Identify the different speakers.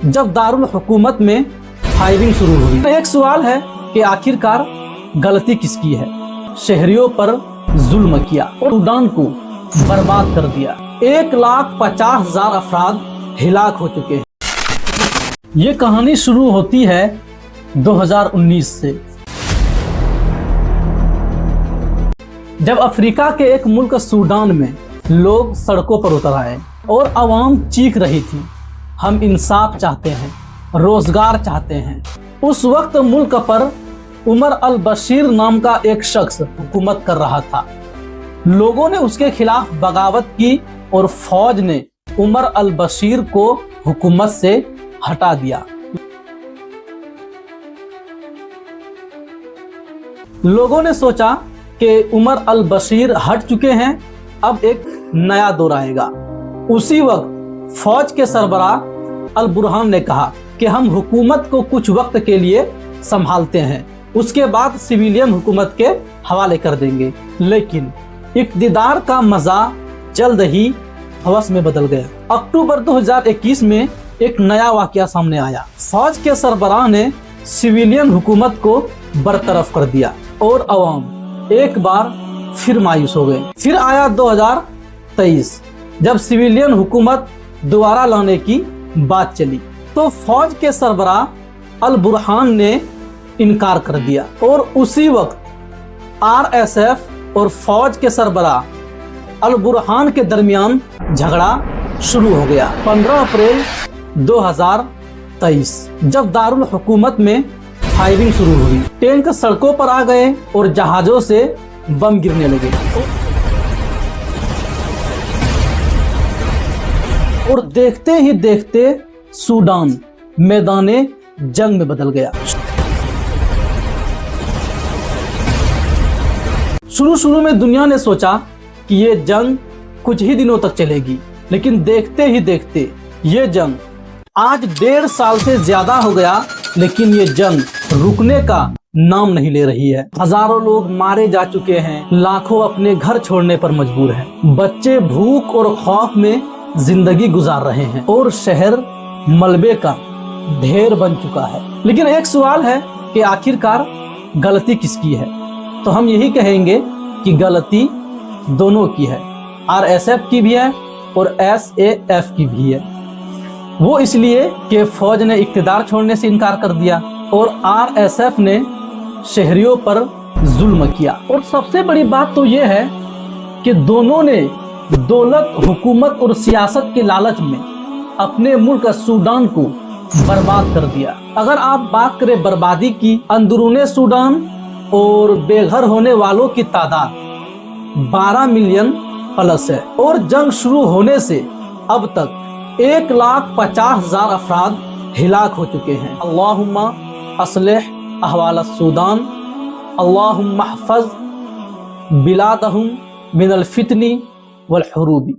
Speaker 1: जब दारुल हुकूमत में फायरिंग शुरू हुई। एक सवाल है कि आखिरकार गलती किसकी है। शहरियों पर जुल्म किया और सूडान को बर्बाद कर दिया। 1,50,000 अफराद हिलाक हो चुके हैं। ये कहानी शुरू होती है 2019 से, जब अफ्रीका के एक मुल्क सूडान में लोग सड़कों पर उतर आए और आवाम चीख रही थी, हम इंसाफ चाहते हैं, रोजगार चाहते हैं। उस वक्त मुल्क पर उमर अल बशीर नाम का एक शख्स हुकूमत कर रहा था। लोगों ने उसके खिलाफ बगावत की और फौज ने उमर अल बशीर को हुकूमत से हटा दिया। लोगों ने सोचा कि उमर अल बशीर हट चुके हैं, अब एक नया दौर आएगा। उसी वक्त फौज के सरबराह अल बुरहान ने कहा कि हम हुकूमत को कुछ वक्त के लिए संभालते हैं, उसके बाद सिविलियन हुकूमत के हवाले कर देंगे। लेकिन इक़्तिदार का मजा जल्द ही हवस में बदल गया। अक्टूबर 2021 में एक नया वाकया सामने आया। फौज के सरबराह ने सिविलियन हुकूमत को बरतरफ कर दिया और अवाम एक बार फिर मायूस हो गए। फिर आया 2023, जब सिविलियन हुकूमत दोबारा लाने की बात चली तो फौज के सरबराह अल बुरहान ने इनकार कर दिया और उसी वक्त RSF और फौज के सरबराह अल बुरहान के दरमियान झगड़ा शुरू हो गया। 15 अप्रैल 2023 जब दारुल हुकूमत में फायरिंग शुरू हुई, टैंक सड़कों पर आ गए और जहाजों से बम गिरने लगे और देखते ही देखते सूडान मैदाने जंग में बदल गया। शुरू में दुनिया ने सोचा कि ये जंग कुछ ही दिनों तक चलेगी, लेकिन देखते ही देखते ये जंग आज 1.5 साल से ज्यादा हो गया, लेकिन ये जंग रुकने का नाम नहीं ले रही है। हजारों लोग मारे जा चुके हैं, लाखों अपने घर छोड़ने पर मजबूर हैं, बच्चे भूख और खौफ में जिंदगी गुजार रहे हैं और शहर मलबे का ढेर बन चुका है। लेकिन एक सवाल है कि आखिरकार गलती किसकी है। तो हम यही कहेंगे कि गलती दोनों की है, RSF की भी है और SAF की भी है। वो इसलिए कि फौज ने इक़्तिदार छोड़ने से इनकार कर दिया और RSF ने शहरियों पर जुल्म किया। और सबसे बड़ी बात तो ये है कि दोनों ने दौलत, हुकूमत और सियासत के लालच में अपने मुल्क सूडान को बर्बाद कर दिया। अगर आप बात करें बर्बादी की, अंदरूने सूडान और बेघर होने वालों की तादाद 12 मिलियन प्लस है और जंग शुरू होने से अब तक 1,50,000 अफराद हिलाक हो चुके हैं। अल्लाहुम्मा अस्लिह अहवाल सूडान, अल्लाहुम्मा हफ़ज़ बिलादहुम मिनल फितनी वल हुरूबी।